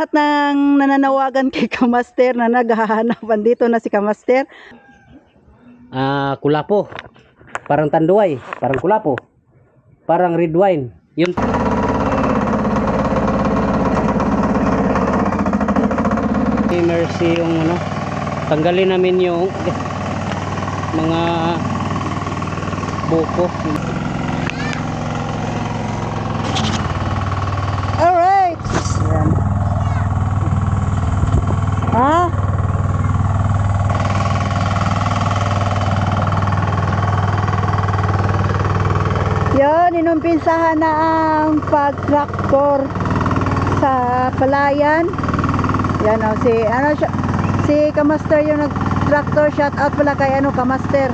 At nang nananawagan kay Kamaster na naghahanapan dito na si Kamaster. Kulapo. Parang tanduay, parang kulapo. Parang red wine. Yun. Mercy yung ano, tanggalin namin yung mga buko. Alright. Yan. Yan, inumpisahan na ang pag-tractor sa palayan. Yan o, si Kamaster yung nag-tractor. Shout out pala kay Kamaster.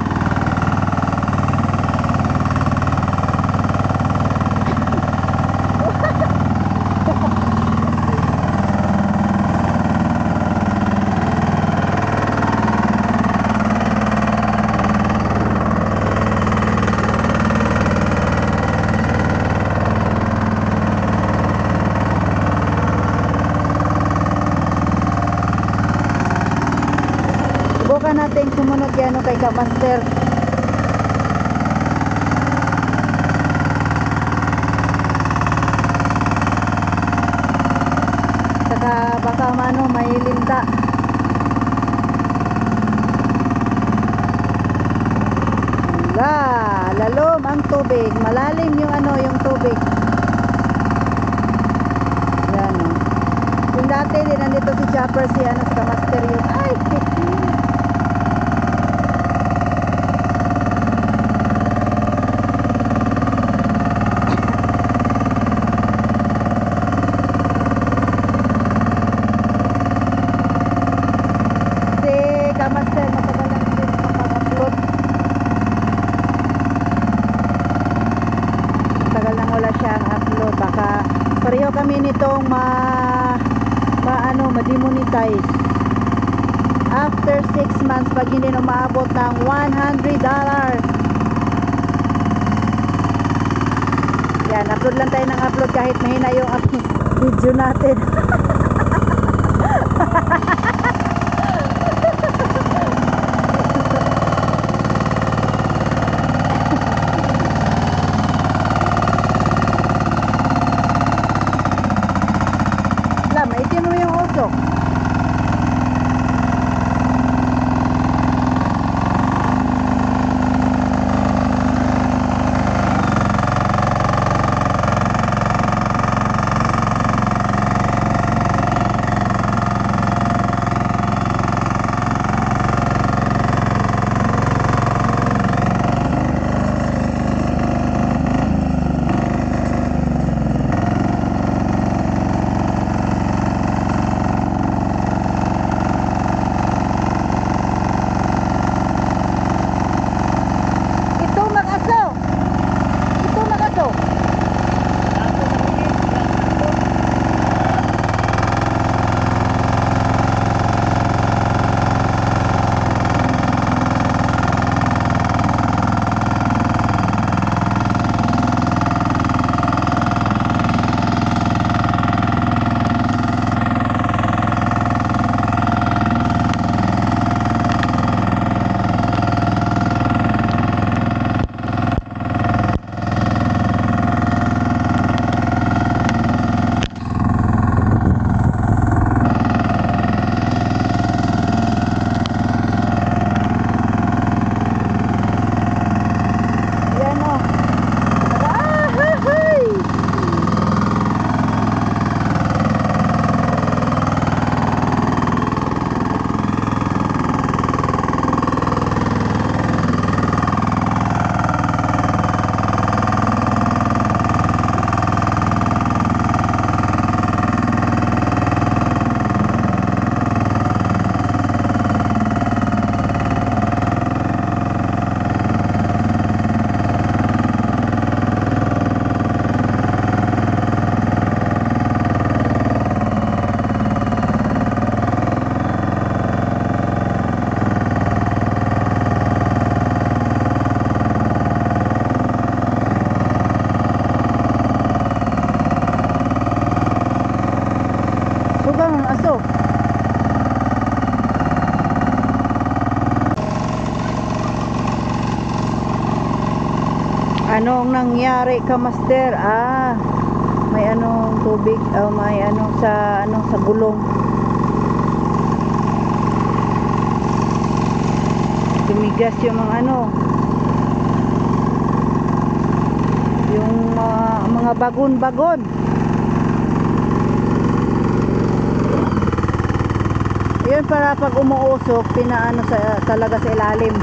Subukan natin sumunod yan kay Kamaster. Saka baka may linta. Lalom ang tubig, malalim yung tubig. Yan o. Kung dati din nandito si Chopper, si Kamaster yun. Ay! Kamaster, matagal lang din makaka-upload. Matagal lang wala siyang upload. Baka pareho kami nitong ma-demonetize. After 6 months, pag hindi na umaabot ng $100. Yan, upload lang tayo ng upload kahit mahina yung video natin. Maitin mo yung usok. ganun, aso. Anong nangyari ka, master? May anong tubig, may ano sa gulong. Tumigas yung mga yung mga bagon-bagon. Yun, para pag umuusok, pinaano talaga sa ilalim.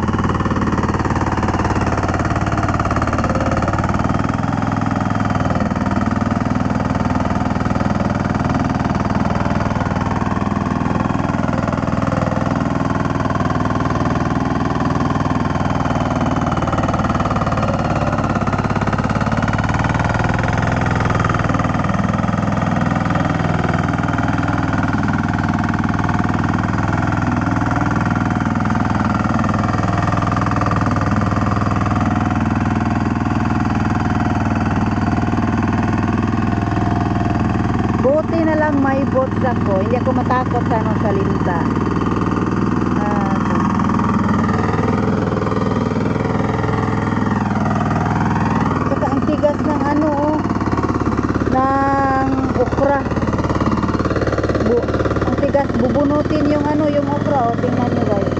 Buti na lang may boats ako. Hindi ako matakot sa linta. Saka ang tigas ng ng okra. Ang tigas, bubunutin yung yung okra. Tingnan nyo guys.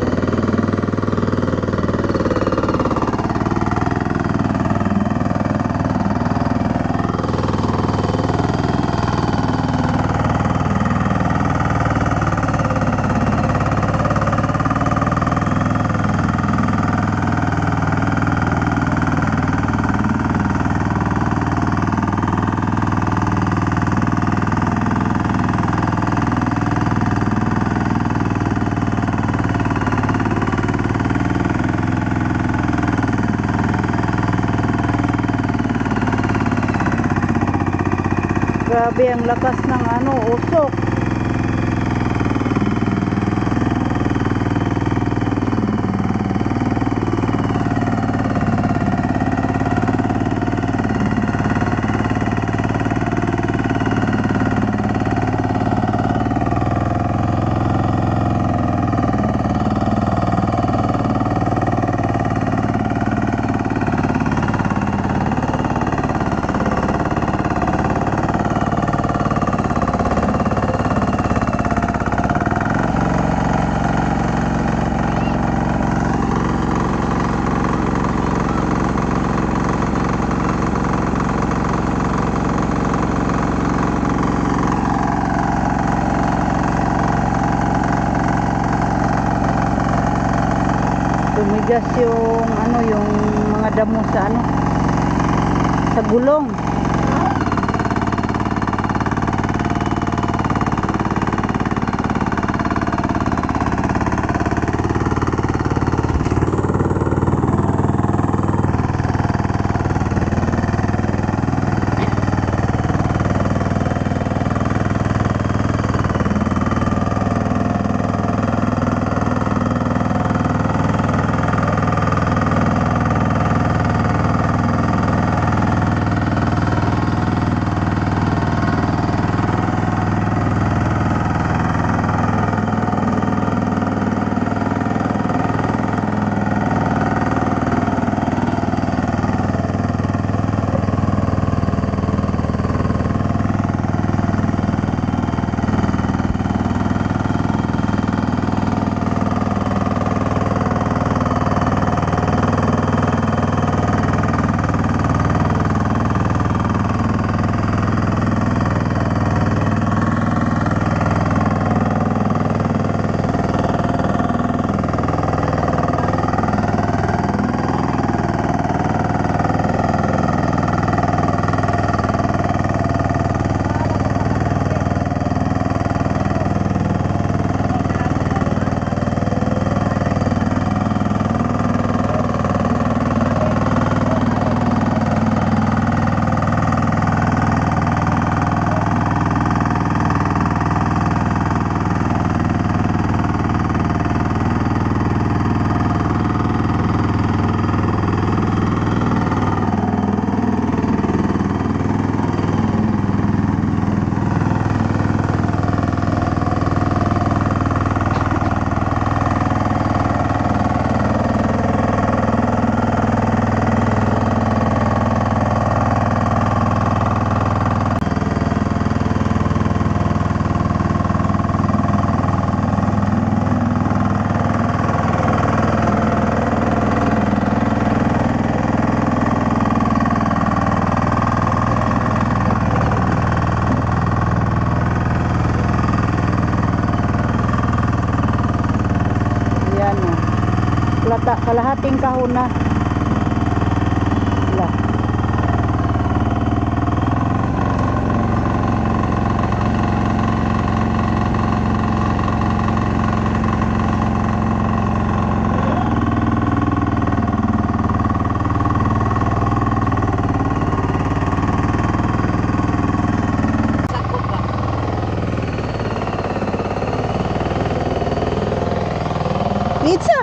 Grabe ang lakas ng usok. Tumigas yung yung mga damo sa sa gulong. kalahating kahon na. Wala. Pizza!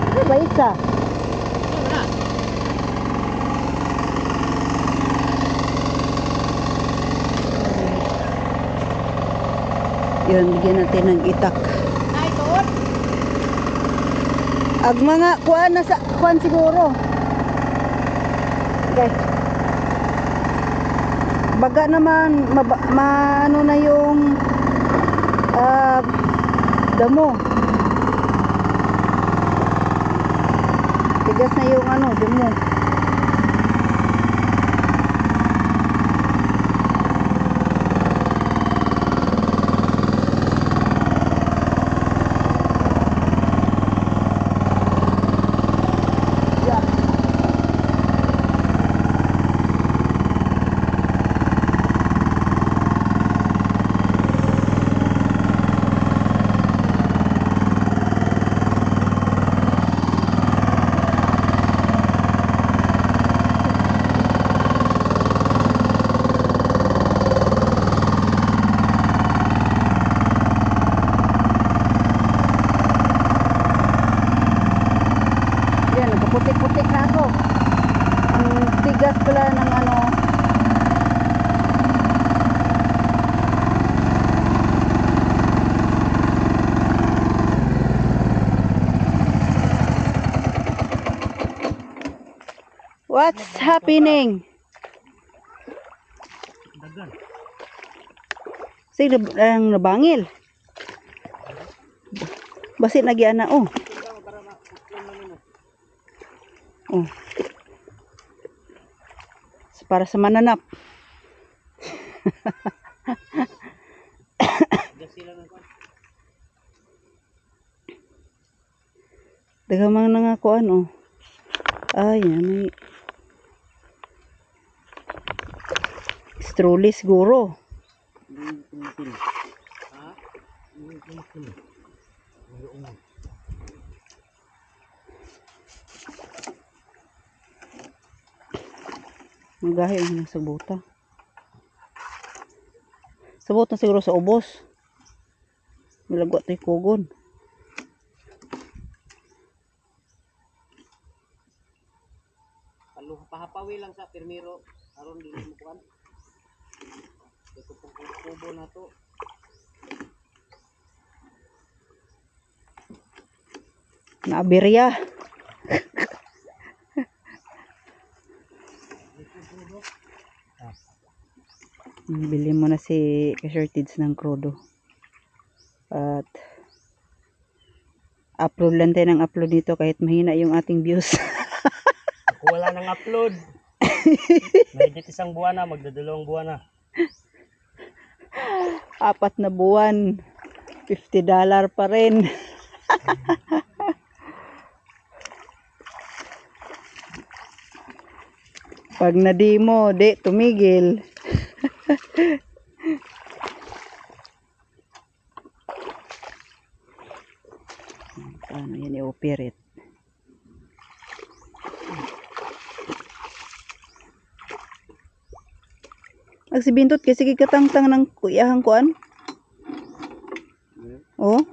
Ano ba pizza? Yun, bigyan natin ng itak. Ag mga kuan na sa kuan siguro. Okay. Baga naman ano na yung damo. Tigas na yung ano, damo. Putik-putik na ako. Ang tigas pala ng ano. What's happening? Sige, ang nabangil. Basit na giana oh. Oh. Para sa mananap. Dagamang nangakuan oh. Ay, ano Strolly siguro. Magahi ang sabuta. Sabot na siguro sa ubos. Malagwa tayo kugon. Pahapawi lang sa permiro aron dili mo kuan. Ito pong kubo na to. Naaberya. Bili mo na si Shortage ng krudo. At upload lang tayo ng upload dito kahit mahina yung ating views. Ako wala nang upload. Medyo isang buwan na, magdadalawang buwan na. 4 na buwan. $50 pa rin. Pag na-di mo, di tumigil. Paano yan i-operate? Nagsibintot kasi sige katangtang ng kuyahang kuan. Oh.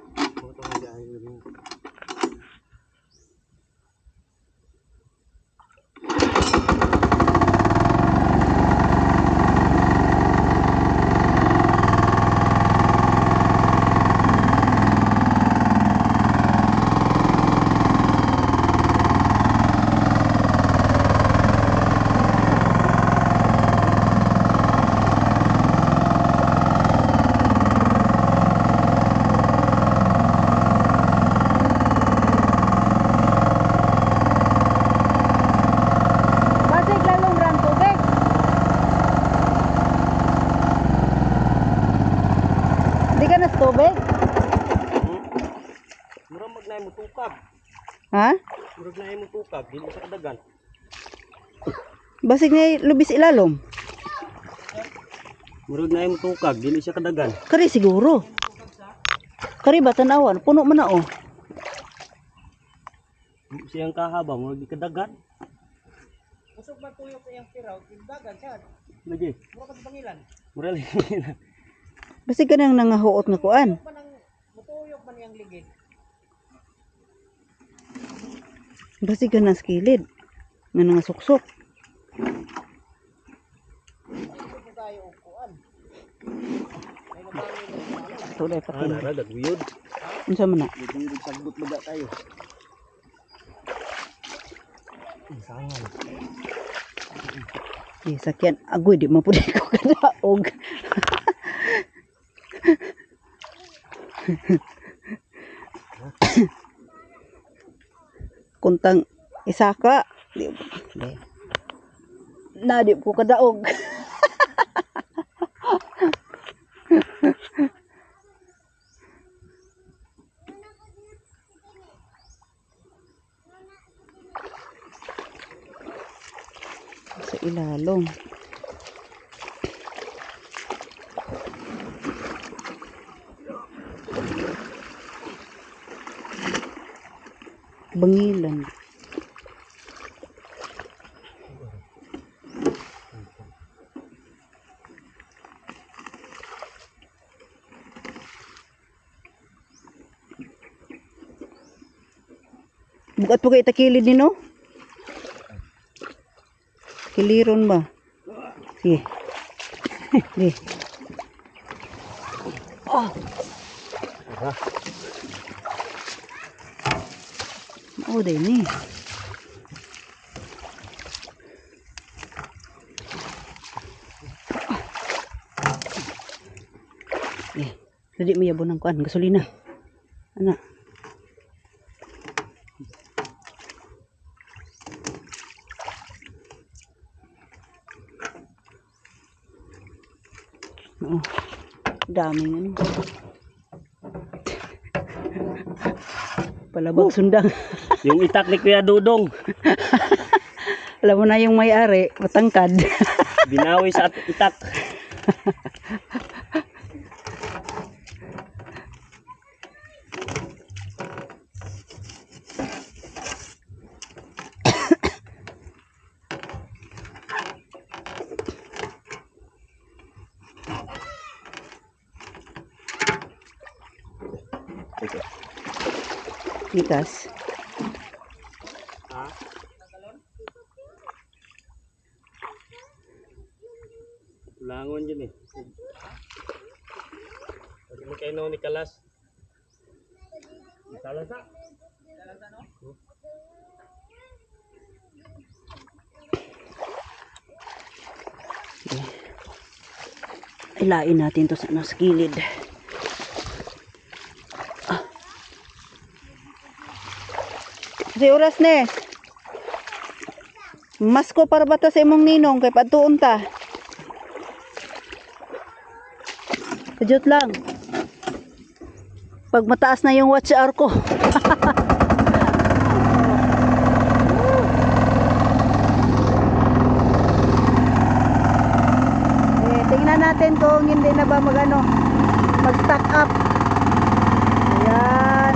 Ha? Murag na mo tukag, dili sa kadagan. Basig na lubis ilalom. Murag na mo tukag, dili sa kadagan. Kari siguro. Kari ba tanawan? Puno man na oh. Siyang kahaba, murag di kadagan. Usog man tuyok sa iyang piraw, tindagan siya. Lagi. Mura ka sa pangilan. Murag Basig ka nang nangahuot nga kuan. Matuyok man iyang ligid. Basig ka na sa kilid. Nga nangasuksok. Ito tayo og kuan. May nabangin na Ito dahil pati. nara daguyod. Unsa man na? Daguyod sagbot baga tayo. Sangan. Sakyan. Agoy, di mapudi ko kadaog. Kuntang isaka. Di. Na, di ko kadaog. Sa ilalong. Bangilan. Bukat po kayo takilid ni no? Kiliron ba? Sige. Sige. Oh. Oh, dahil ni. Tadi mo yabon ng kuan, gasolina. Ana. Oh, daming ano. Palabag sundang. Yung itak ni Kuya Dudong. Alam mo na yung may-ari, matangkad. Binawi sa itak. Likas. Ha? Langon dyan eh. Pag mo kayo ni Kalas. Kalas ha? Ilain natin to sa nasa gilid. Kasi oras ne. Masko para bata sa imong ninong kay padtuon ta. Kajut lang. Pag mataas na yung watch hour ko. Tingnan natin kung hindi na ba mag-stack up. Ayan.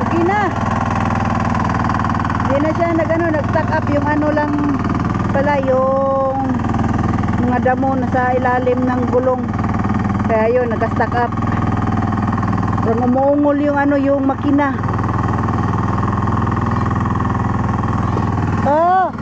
Okay na. Hindi na siya nag-stack up yung lang pala yung mga damo na sa ilalim ng gulong. Kaya yun, nag-stack up. Kung umuungol yung yung makina. Oh!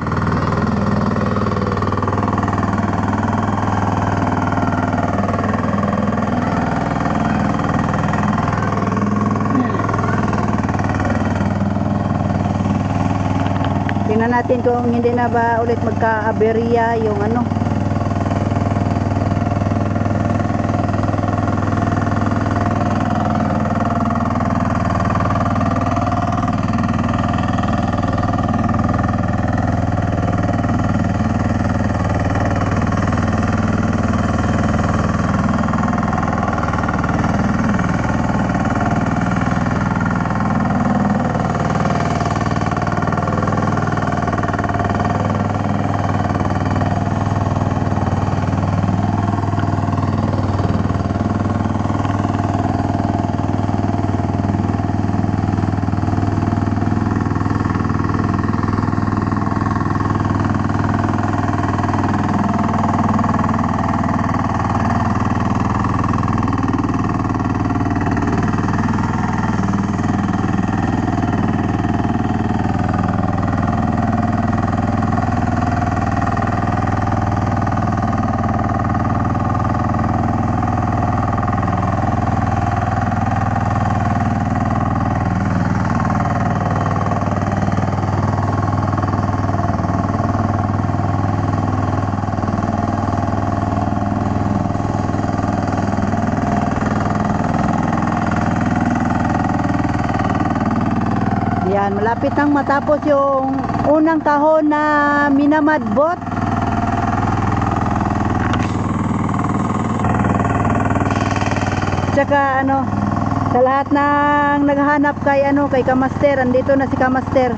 Tingnan natin kung hindi na ba ulit magka-aberya yung Yan, malapit nang matapos yung unang kahon na minamadbot. Tsaka ano, sa lahat ng naghahanap kay kay Kamaster, andito na si Kamaster.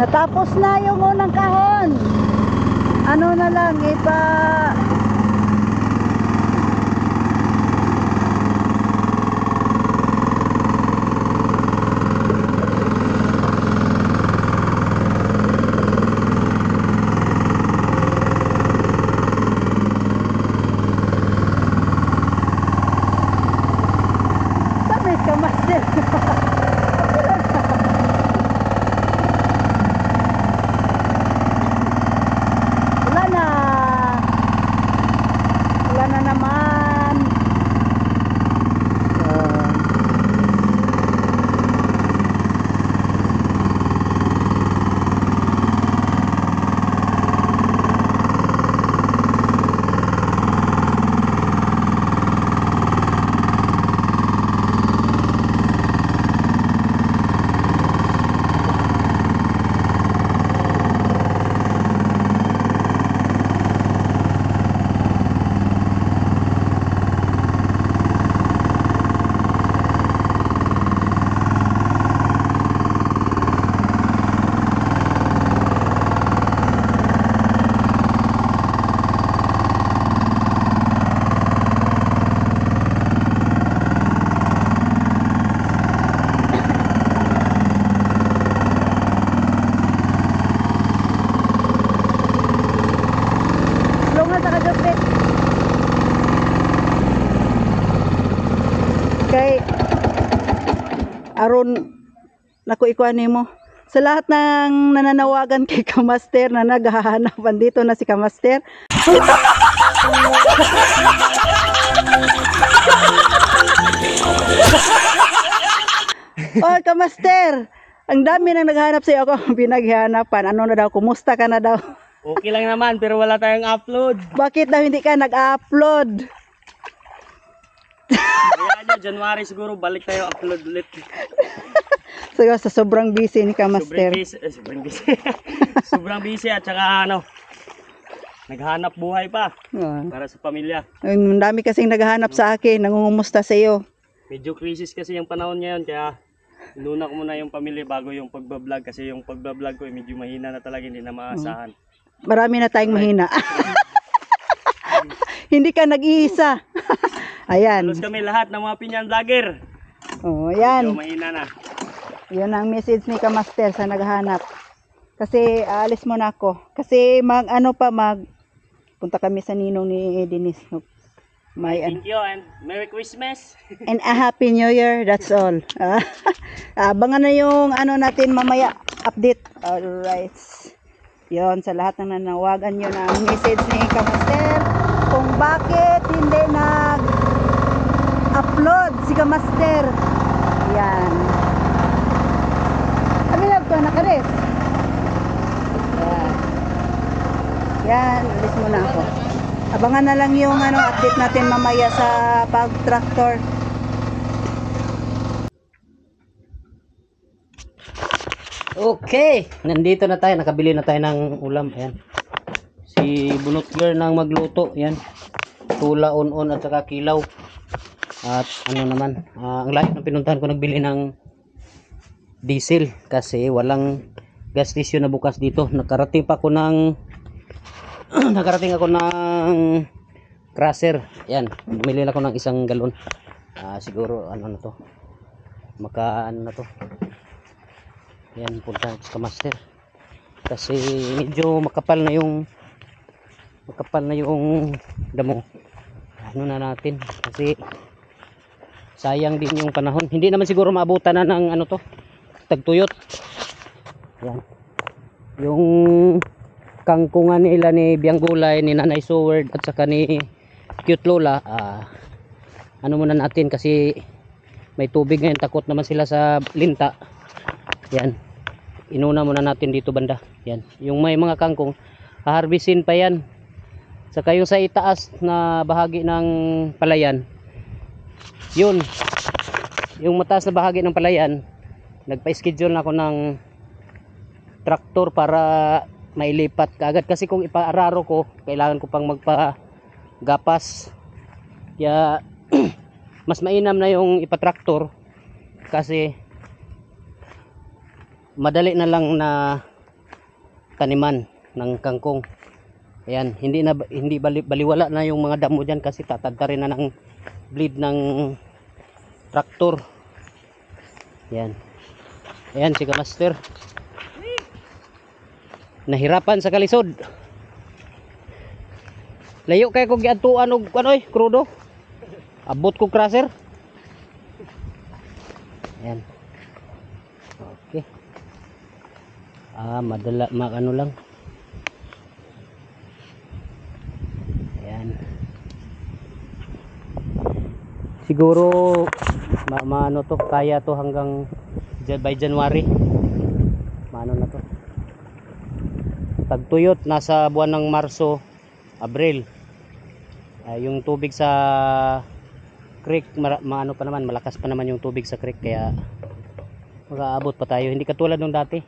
Natapos na yung unang kahon. Ano na lang, sabi ka, Master. Wala na naman. Kay aron nako ikuan nimo sa lahat ng nananawagan kay Kamaster na naghahanapan, dito na si Kamaster. Oh, Kamaster, ang dami nang naghahanap sa iyo. Ako pinaghihanapan. Ano na daw, kumusta ka na daw? Okay lang naman, pero wala tayong upload. Bakit daw hindi ka nag-upload? Kaya nyo, January siguro, balik tayo upload ulit. So, sa sobrang busy ni Kamaster. Sobrang busy. Sobrang busy at saka naghanap buhay pa para sa pamilya. Ang dami kasing naghahanap sa akin, nangungumusta sa iyo. Medyo crisis kasi yung panahon ngayon, kaya inuna ko muna yung pamilya bago yung pagbablog, kasi yung pagbablog ko medyo mahina na talaga, hindi na maasahan. Marami na tayong mahina. Hindi ka nag-iisa. Ayan. Halos kami lahat ng mga Pinyan vlogger. Oh, ayan. Medyo mahina na. Yan ang message ni Kamaster sa naghahanap. Kasi aalis muna ako. Kasi punta kami sa ninong ni Denise. Thank you and Merry Christmas. And a Happy New Year. That's all. Abangan na yung natin mamaya. Update. Alright. Yon, sa lahat ng nanawagan nyo na message ni Kamaster kung bakit hindi nag-upload si Kamaster. Yan. Kami lang ito, nakares. Yan. Yan, alis muna ako. Abangan na lang yung update natin mamaya sa pag-tractor. Okay, nandito na tayo, nakabili na tayo ng ulam. Ayan, si Bunot Girl nang magluto. Ayan, tula, on at saka kilaw. At naman, ang layo ng pinuntahan ko, nagbili ng diesel kasi walang gas station na bukas dito. Nakarating ako ng crusher. Ayan, bumili ako ng 1 galon. Siguro na to, maka ano na to. Yan, punta sa master. Kasi medyo makapal na yung damo. Ano na natin kasi sayang din yung panahon. Hindi naman siguro maabutan na ng ano to, tagtuyot. Yan. Yung kangkungan nila ni Bianggulay, ni Nanay Seward at saka ni Cute Lola, ano muna natin kasi may tubig ngayon, takot naman sila sa linta. Yan, inuna muna natin dito banda. Yan, yung may mga kangkong haharbisin pa yan. Saka yung sa itaas na bahagi ng palayan, yun, yung mataas na bahagi ng palayan, nagpa-schedule na ako ng traktor para mailipat kaagad. Kasi kung ipaararo ko, kailangan ko pang magpagapas. Kaya mas mainam na yung ipatraktor kasi madali na lang na taniman ng kangkong. Ayan, hindi baliwala na yung mga damo diyan kasi tatadtarin na ng bleed ng traktor. Ayan. Ayan si Kamaster. Nahirapan sa kalisod. Layo kay ko giadtuan og ano krudo. Abot ko crusher. Ayan. Okay. Madala ano lang. Ayan. Siguro maano to, kaya to hanggang by January. Maano na to. Tagtuyot nasa buwan ng Marso, Abril. Yung tubig sa creek maano pa naman, malakas pa naman yung tubig sa creek kaya mag-aabot pa tayo, hindi katulad nung dati.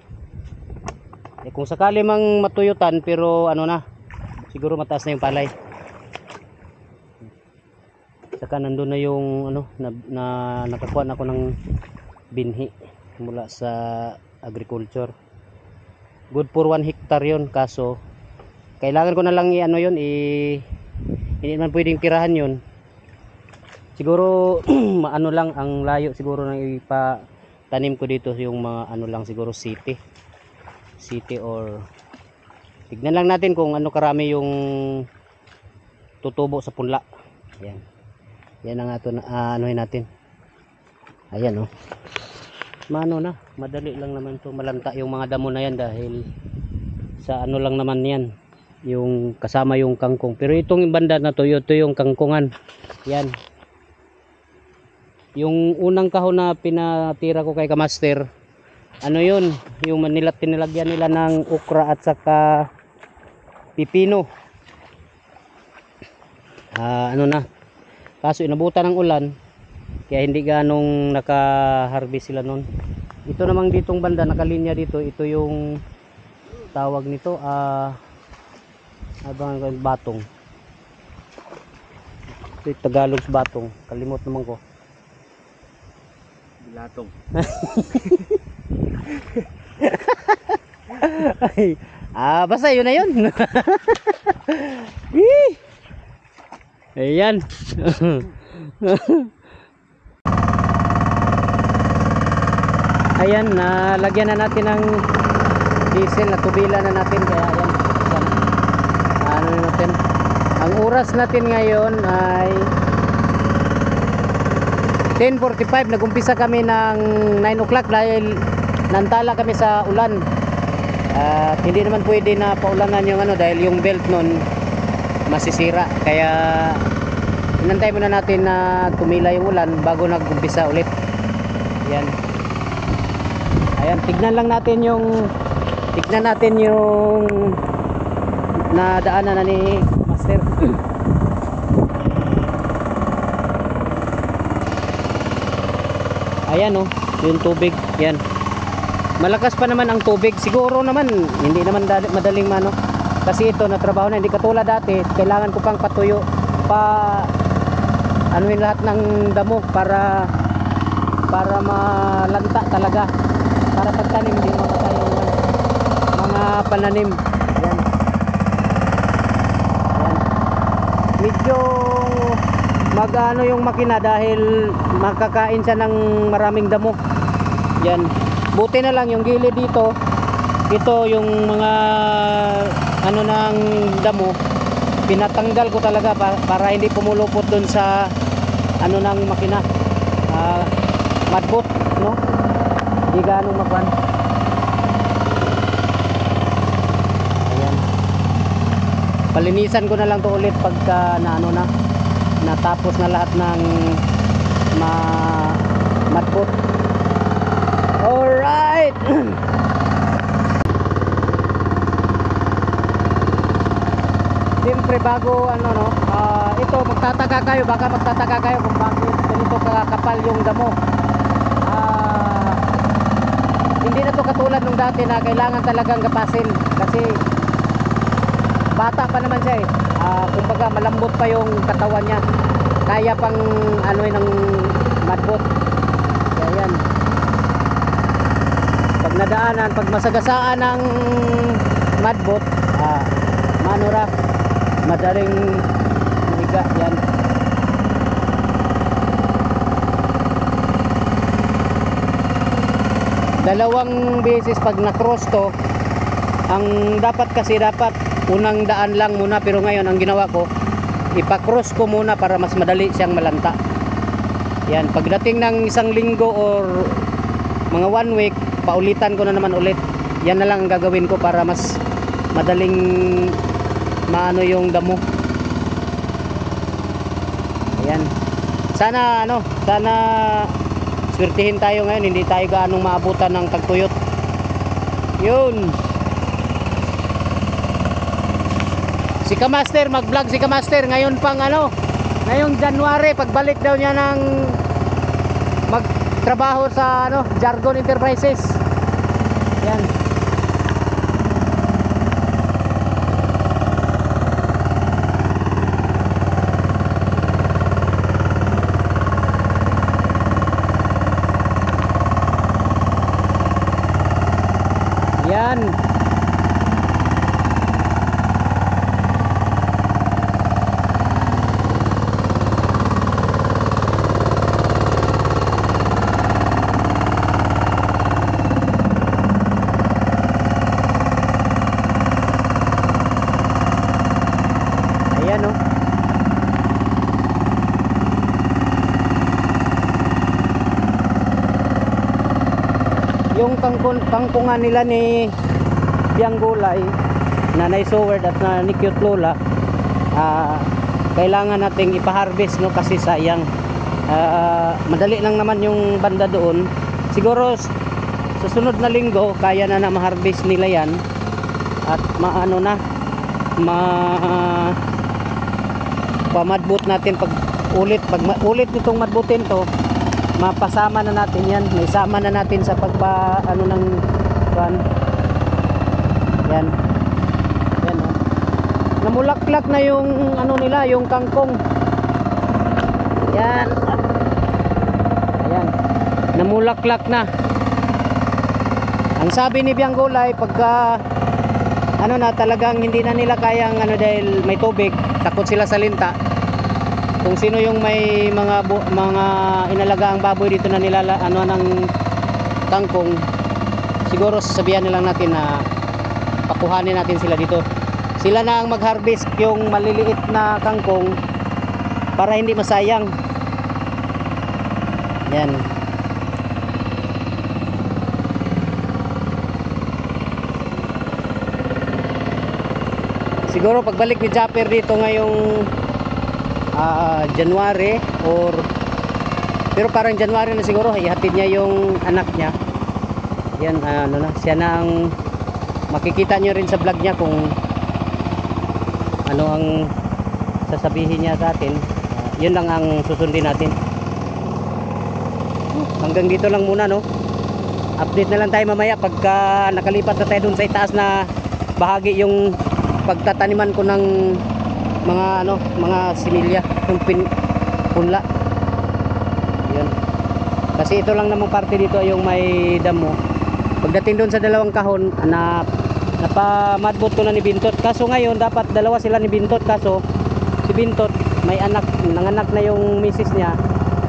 Kung sakali mang matuyutan pero ano na, siguro mataas na yung palay. Saka nandun na yung ano na nakakuha na ako ng binhi mula sa agriculture. Good for 1 hectare yun, kaso kailangan ko na lang i-ano yun, hindi man pwedeng tirahan yun. Siguro maano lang ang layo siguro na ipatanim ko dito, yung mga ano lang siguro city or tignan lang natin kung ano karami yung tutubo sa punla. Ayan. Yan ang ato na anuhin natin. Ayan oh. Mano na, madali lang naman to, malanta yung mga damo na yan dahil sa ano lang naman yan, yung kasama yung kangkong. Pero itong banda na to, ito yung kangkungan. Yan. Yung unang kahon na pinatira ko kay Kamaster, ano yun, yung tinilagyan nila ng okra at saka pipino. Ano na, kaso inabutan ng ulan kaya hindi ganong naka-harvest sila nun. Ito namang ditong banda nakalinya dito, ito yung tawag nito batong. Ito Tagalog batong, kalimot naman ko. Bilatong. Ay, basta yun na yun. Ayan. Ayan, nalagyan na natin ng diesel, natubila na natin, kaya ayan, ano natin, ang oras natin ngayon ay 10:45. Nagumpisa kami ng 9 o'clock dahil nantala kami sa ulan at hindi naman pwede na paulanan yung ano dahil yung belt nun masisira, kaya inantay muna natin na tumila yung ulan bago nagumpisa ulit. Ayan. Ayan, tignan natin yung nadaanan na ni Master. Ayan oh, yung tubig, yan. Malakas pa naman ang tubig. Siguro naman hindi naman madaling mano. Kasi ito na trabaho na, hindi katulad dati. Kailangan ko pang patuyo anuin lahat ng damo para malanta talaga. Para pagtanim hindi mapatay yung mga pananim. Yan. Yan. Medyo mag-ano yung makina dahil makakain siya ng maraming damo. Yan. Buti na lang yung gilid dito. Ito yung mga ano ng damo. Pinatanggal ko talaga para hindi pumulupot dun sa ano ng makina. Madbot, no? Hindi ganong makuan. Ayan. Palinisan ko na lang to ulit pagka natapos na lahat ng madbot. Alright. Siyempre bago ito magtataka kayo, baka magtataka kayo kung bakit ganito kakapal yung damo. Hindi na to katulad nung dati na kailangan talagang gapasin kasi bata pa naman siya kumbaga malambot pa yung katawan niya, kaya pang ng madbot. Kaya yan, pag nadaanan, pag masagasaan ng madbot, madaling mahiga yan. Dalawang beses pag na-cross to, ang dapat unang daan lang muna, pero ngayon ang ginawa ko, ipa-cross ko muna para mas madali siyang malanta. Yan, pagdating ng isang linggo or mga 1 week, paulitan ko na naman ulit. Yan na lang ang gagawin ko para mas madaling maano yung damo. Ayan. Sana swertihin tayo ngayon, hindi tayo gaanong maabutan ng tagtuyot. Yun. Si Kamaster, mag-vlog si Kamaster ngayon ngayong January, pagbalik daw niya ng magtrabaho sa Jargon Enterprises. Yan. Yan. Ayan oh. Yung kangkungan nila ni Biang Gulay, Nanay Soward at ni Cute Lola, kailangan nating ipa-harvest kasi sayang. Madali lang naman yung banda doon. Siguro sa sunod na linggo kaya na ma-harvest nila yan at pamadbot natin pag ulit nitong madbutin to, mapasama na natin yan, maisama na natin sa ng yan yan namulaklak na yung nila, yung kangkong. Yan, ayan, namulaklak na. Ang sabi ni Biang Gulay, pagka talagang hindi na nila kayang dahil may tubig, takot sila sa linta. Kung sino yung may mga inalagaang baboy dito na nila ng kangkong, siguro sasabihan nilang natin na pakuhanin natin sila dito. Sila na ang mag-harvest yung maliliit na kangkong para hindi masayang. Yan. Siguro pagbalik ni Japper dito ngayong January pero parang January na siguro, ihatid niya yung anak niya. Yan, siya na ang makikita nyo rin sa vlog niya kung ano ang sasabihin niya sa atin. Yun lang ang susundin natin. Hanggang dito lang muna, update na lang tayo mamaya pagka nakalipat na tayo dun sa itaas na bahagi, yung pagtataniman ko ng mga similya, yung punla. Yun. Kasi ito lang namang parte dito yung may damo. Pagdating doon sa dalawang kahon, napamadbot ko na ni Bintot. Kaso ngayon dapat dalawa sila ni Bintot, kaso si Bintot may anak, nanganak na yung misis niya.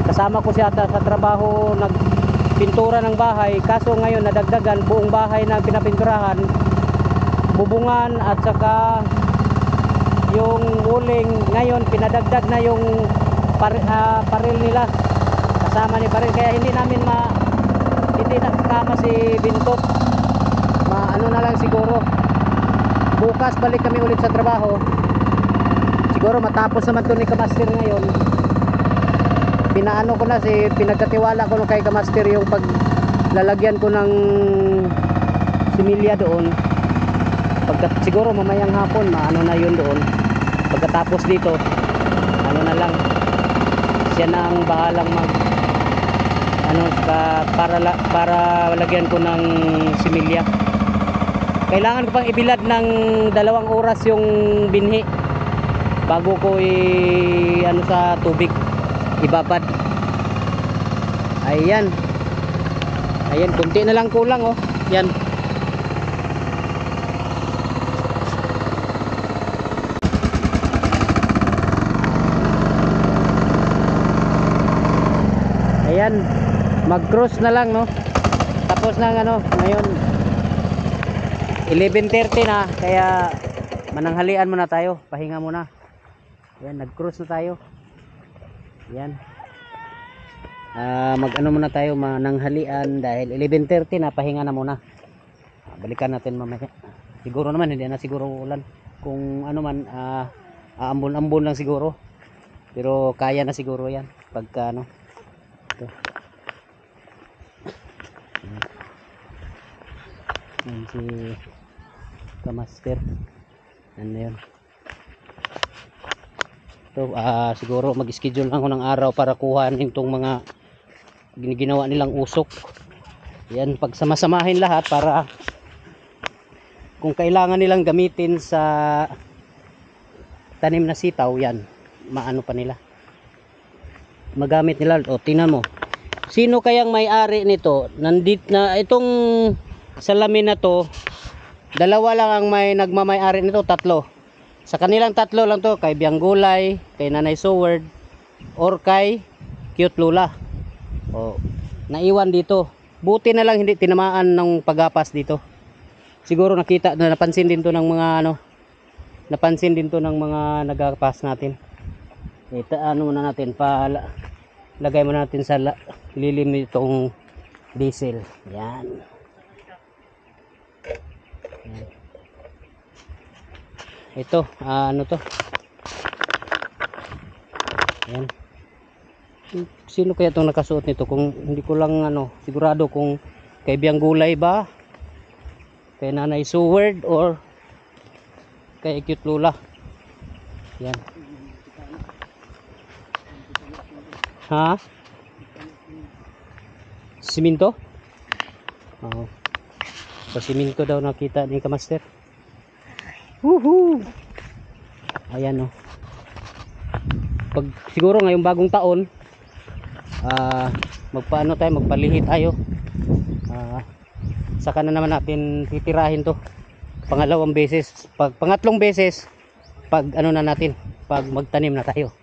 Kasama ko siya sa trabaho, nagpintura ng bahay. Kaso ngayon nadagdagan buong bahay na pinapinturahan, bubungan at saka yung uling. Ngayon pinadagdag na yung paril nila, kasama ni paril, kaya hindi nakakama si Bintot. Ano na lang siguro, bukas balik kami ulit sa trabaho. Siguro matapos naman to ni Kamaster ngayon. Pinaano ko na pinagkatiwala ko na kay Kamaster yung paglalagyan ko ng similya doon. Siguro mamayang hapon maano na yun doon. Pagkatapos dito, ano na lang, siya na ang bahalang para lagyan ko ng similya. Kailangan ko pang ibilad ng 2 oras yung binhi bago ko sa tubig ibabad. Ayan, kunti na lang kulang, oh. Yan. Ayan, mag-cross na lang, no. Tapos ng ngayon 11:30 na, kaya mananghalian muna tayo, pahinga muna. Ayan, nag-cross na tayo. Ayan. Muna tayo, mananghalian dahil 11:30 na, pahinga na muna. Balikan natin mamaya. Siguro naman hindi na siguro ulan. Kung aambon-ambon lang siguro. Pero kaya na siguro 'yan pagka ito. Yan si Kamaster. Ano yun? Ito, siguro mag-schedule lang ako ng araw para kuhanin itong mga ginawa nilang usok. Yan, pagsamasamahin lahat para kung kailangan nilang gamitin sa tanim na sitaw, yan, maano pa nila. Magamit nila. O, tingnan mo. Sino kayang may-ari nito? Nandito na itong salamin na to, 2 lang ang may nagmamay-ari nito, 3. Sa kanilang 3 lang to, kay Bianggulay, kay Nanay Soward, or kay Cute Lula. O, naiwan dito. Buti na lang hindi tinamaan ng pagapas dito. Siguro napansin din to ng mga napansin din to ng mga nagapas natin. Muna natin, lagay muna natin sa lilim nitong diesel. Yan. Ito, to? Yan. Sino kaya itong nakasuot nito? Kung hindi ko lang sigurado kung kay Bianggulay ba, kay Nanay Seward, or kay Cute Lula. Yan. Ha? Siminto? Oo. Sa siminto daw nakita ni Kamaster. Woohoo! Ayan, siguro ngayong bagong taon, magpalihi tayo. Saka na naman natin titirahin to. Pangalawang beses, pangatlong beses, pag magtanim na tayo.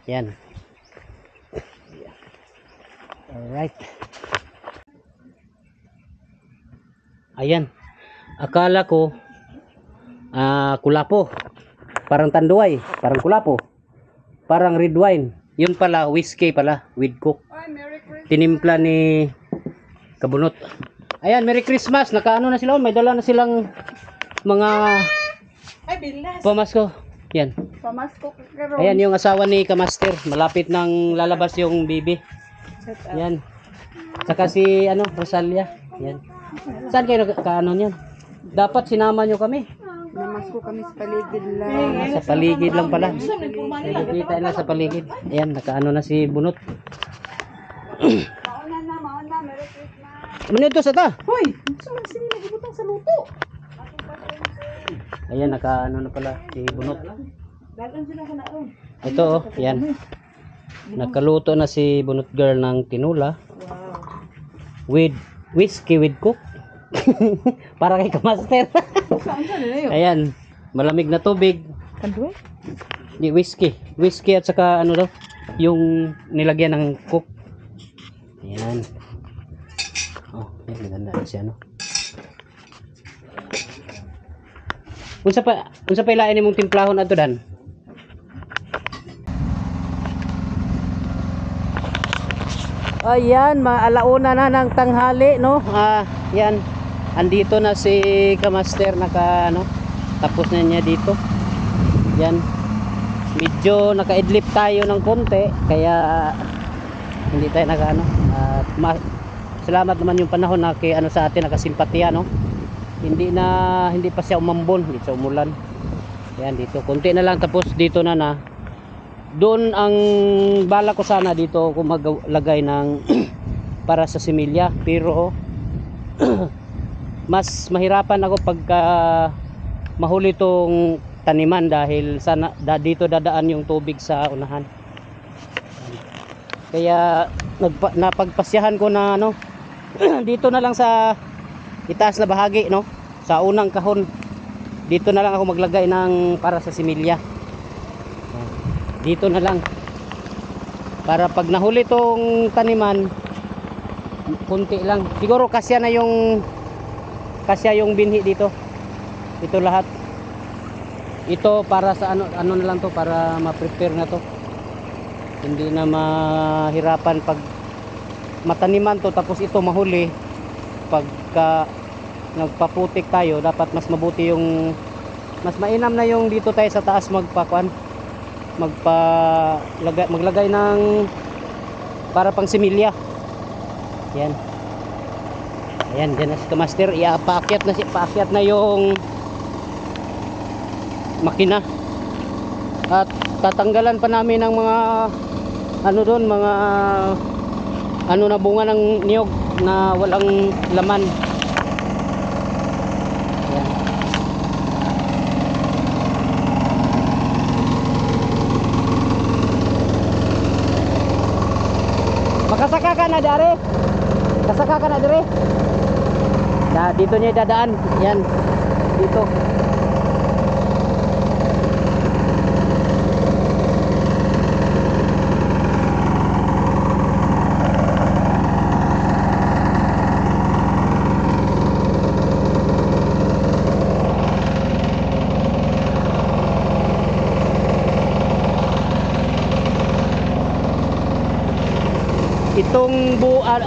Yan. Alright. Ayan. Akala ko kulapo. Parang tanduay, parang kulapo. Parang red wine. Yun pala, whiskey pala, with coke. Tinimpla ni Kabunot. Ayan, Merry Christmas. Nakaano na sila, may dala na silang mga pamasko. Yan. Pamasko. Ayan yung asawa ni Kamaster. Malapit nang lalabas yung baby. Yan. Saka si Rosalia. Yan. Saan kayo niyan? Dapat sinama nyo kami. Namasko kami sa paligid lang. Sa paligid lang pala. Nakikita na sa paligid. Ayan, nakaano na si Bunot. Mauna, Merry Christmas. Manito sa ta. Hoy, saan sila nagibutang sa luto? Ayan, nakaano na pala si Bunot. Dagan sila ka na. Ito, yan. Nakaluto na si Bunot girl ng tinula. With whiskey with coke. Para kay Kamaster. Saan saan na yun? Ayan, malamig na tubig. Kanduay? Di whiskey. Whiskey at saka ano daw, yung nilagyan ng coke. Ayan. Oh, yan maganda siya no. Unsa pa ilain nimong timplahon adto dan? Ayan, alauna na ng tanghali no. Yan. Andito na si Kamaster naka ano, tapos na niya dito. Yan. Medyo naka-idlip tayo ng konti kaya hindi tayo naka ano. Salamat naman yung panahon na kay ano sa atin nakasimpatiya no. Hindi pa siya umambon, hindi siya umulan. Yan dito, konti na lang tapos dito na na. Doon ang bala ko sana dito ako maglagay ng para sa similya pero mas mahirapan ako pagka mahuli tong taniman dahil sana dito dadaan yung tubig sa unahan. Kaya napagpasyahan ko na ano dito na lang sa itaas na bahagi no, sa unang kahon. Dito na lang ako maglagay ng para sa similya. Dito na lang para pag nahuli tong taniman kunti lang siguro kasya yung binhi dito. Ito lahat ito para sa ano na lang to para ma-prepare na to, hindi na mahirapan pag mataniman to tapos ito mahuli. Pagka nagpaputik tayo dapat mas mabuti yung mas mainam na yung dito tayo sa taas maglagay ng para pang similya. Yan. Ayan, dyan na si Kamaster. Paakyat na yung makina. At tatanggalan pa namin ng mga ano doon, mga ano na bunga ng niyog na walang laman. Ayan. Makasaka ka na dare. Kasaka ka na dare. Dito niya dadaan. Yan. Dito.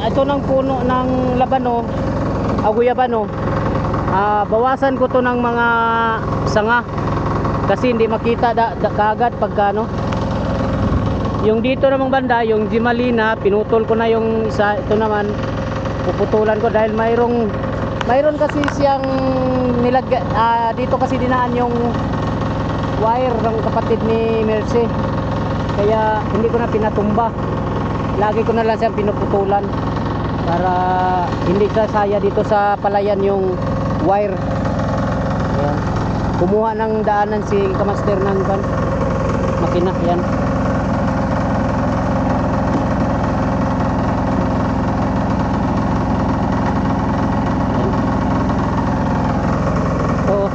Ito ng puno ng labano, guyabano. Bawasan ko to ng mga sanga kasi hindi makita kaagad pagka ano. Yung dito namang banda, yung Jimalina, pinutol ko na yung isa. Ito naman puputulan ko dahil mayroon kasi siyang dito kasi dinaan yung wire ng kapatid ni Mercy. Kaya hindi ko na pinatumba. Lagi ko na lang siyang pinuputulan para hindi sasaya dito sa palayan yung wire. Ayan. Kumuha ng daanan si Kamaster ng makina. Yan. Oo.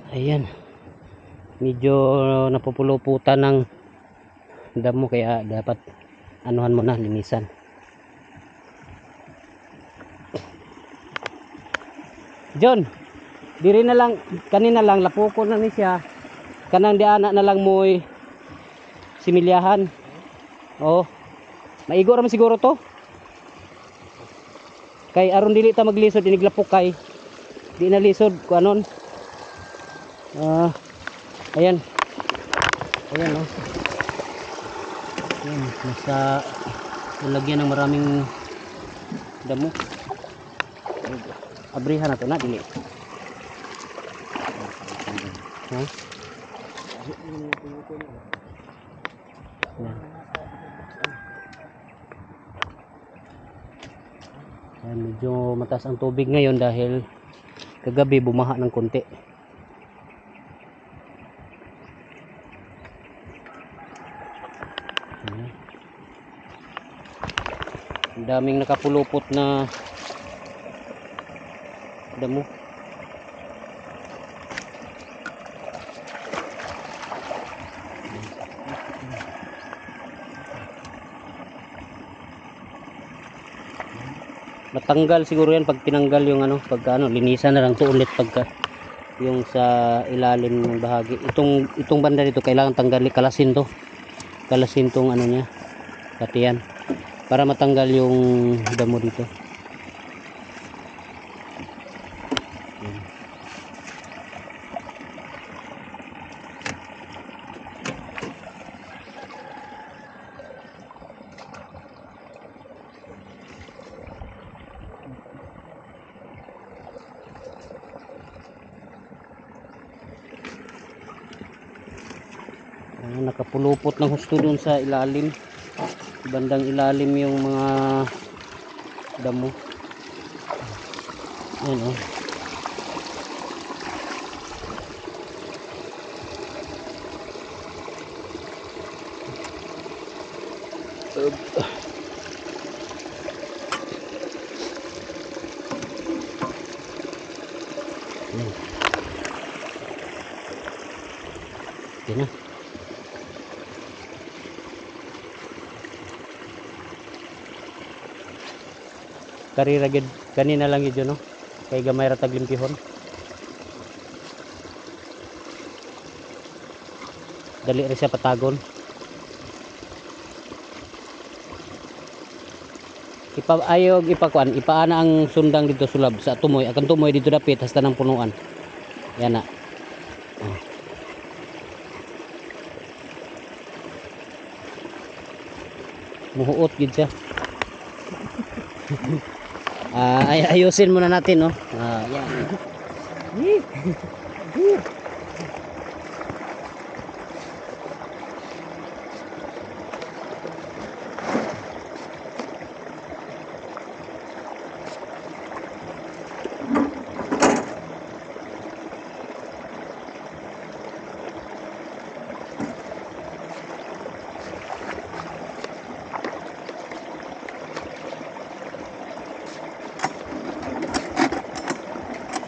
Ayan. Medyo napupuluputan ng damo kaya dapat anuhan mo na, linisan. John, diri na lang kanina lang lapuko na ni siya. Kanang di ana na lang mo'y similyahan. Oh. Maigo ra man siguro to. Kay aron dili ta maglisod iniglapok kay di na lisod kuanon. Ayan. Ayan oh. Ayan, nasa nalagyan ng maraming damo. Abrihan na to na dili. Ha? Ayan, medyo mataas ang tubig ngayon dahil kagabi bumaha ng konti. Ayan. Ang daming nakapulupot na damo. Matanggal siguro yan pag tinanggal yung ano, pagka ano, linisan na lang to ulit pagka yung sa ilalim ng bahagi. Itong banda dito kailangan tanggalin, kalasin to. Kalasin tong ano niya, katiyan para matanggal yung damo dito. Nakapulupot ng husto dun sa ilalim, bandang ilalim yung mga damo. Ayan oh. Ayan. Okay na. Karira gid kanina lang gid no kay gamay ra tag limpihon. Dali ra siya patagon. Ayog ipakuan, ipaana ang sundang dito sulab sa tumoy, akan tumoy dito dapit hasta ng punuan. Yan na. Oh. Muhuot gid siya. Ayusin muna natin no. Yan.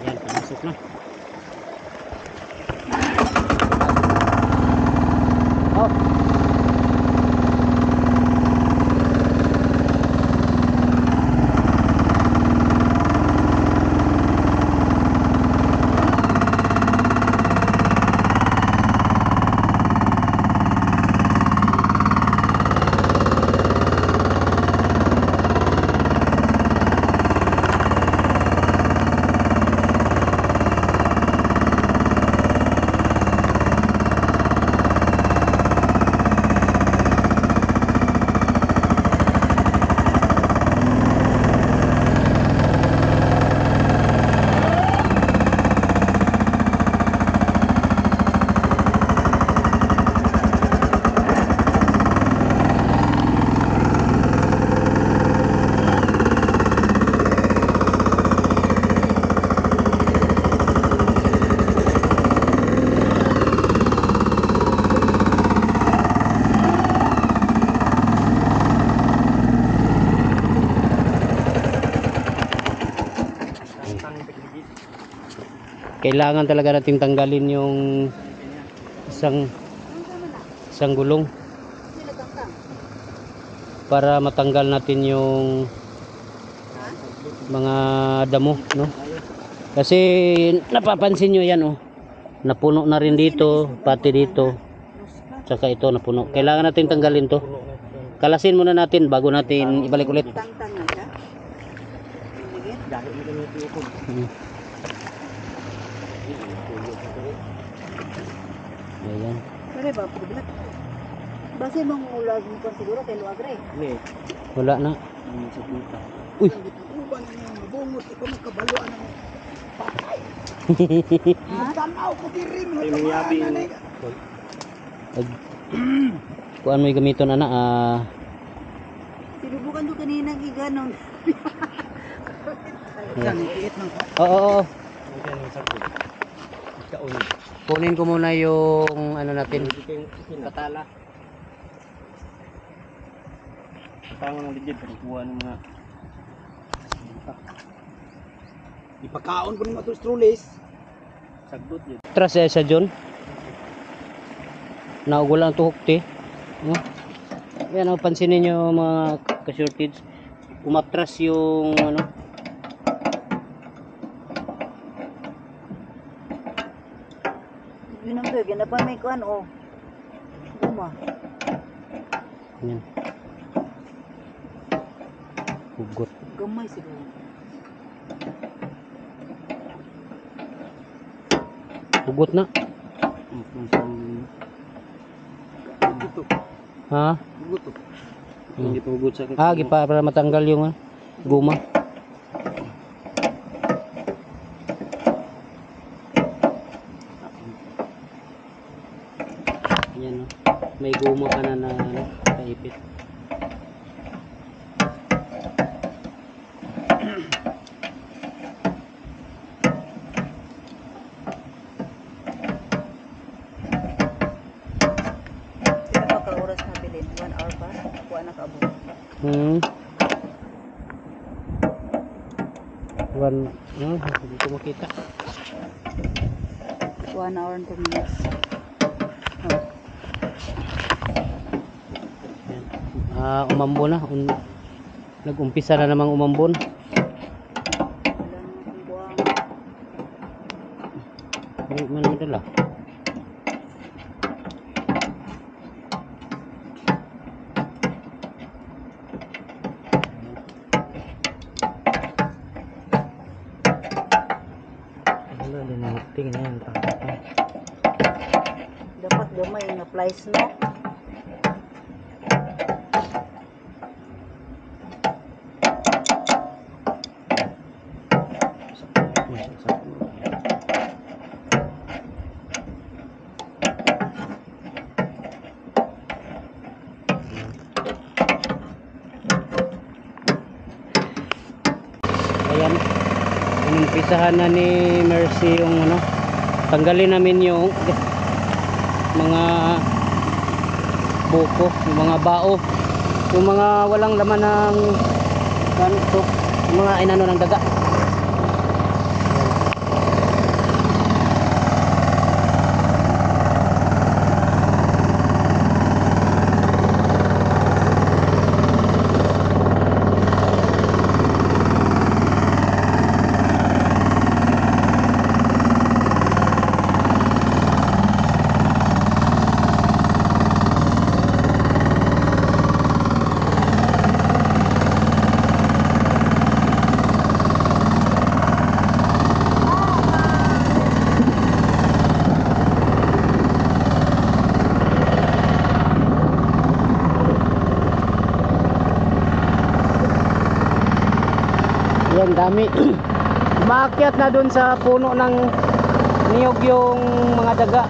Yan, pumasok na. Oh. Kailangan talaga nating tanggalin yung isang gulong para matanggal natin yung mga damo, no? Kasi napapansin nyo yan, oh. Napuno na rin dito, pati dito. Tsaka ito napuno. Kailangan natin tanggalin to. Kalasin muna natin bago natin ibalik ulit. Tang-tang na siya. Hmm. Ayan. Pero ba, pagbulat. Base mong ulag mo pa siguro kay Luagre. Wala na. Uy. Uban na yung mabungot, ikaw magkabaluan na mo. Tanaw ko diri mo. Ay, mangyabi. Kuan mo gamiton ana Sinubukan ko kanina giganon. Oo. Kunin ko muna yung ano natin. Katala. Tama ng legit, kuha ng mga Ipakaon ko naman ito strollis. sagbot yun. Atras sa John. Naugol ang tuhok ti. Yan ang pansinin nyo mga ka-shortage. Umatras yung ano. Yun ang bag, yan na pa may kuan o. Guma. Yan. Hugot. Gamay siguro. Hugot na. Guto. Ha? Guto. Hindi pa hugot sa Gipa para matanggal yung guma. Yan, no? May guma ka na ano, kaipit. Sino pa ka oras na bilin? 1 hour pa? Kuha na ka abo. Hindi ko makita. 1 hour and 2 minutes. Umambo na. Nag-umpisa na namang umambon. Wala naman kung buwang. Hindi man madala. Tingnan yan. Dapat gamay nga plies no? Ayan. Inumpisahan na ni Mercy yung ano. Tanggalin namin yung mga buko, yung mga bao, yung mga walang laman ng ano to, yung mga inano ng daga. Yan, dami. Umaakyat na dun sa puno ng niyog yung mga daga.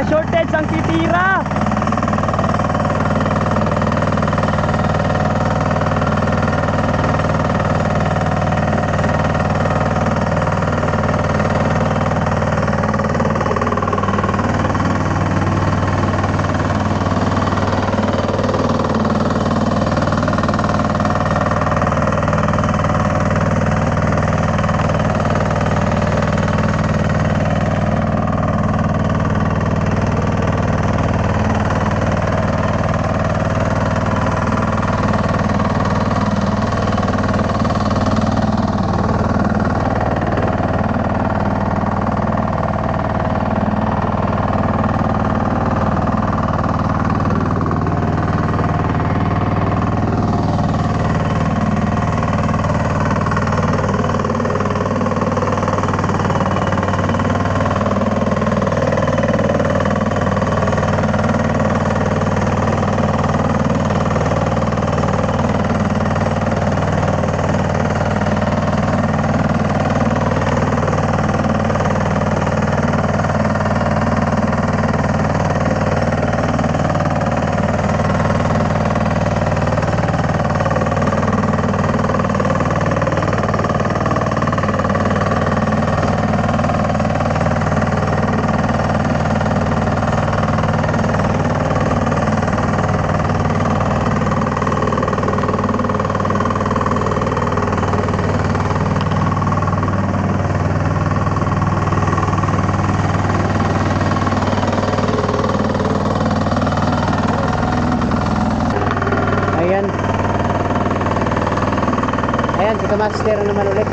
shortage ang titira. Ayan, si Kamaster naman ulit.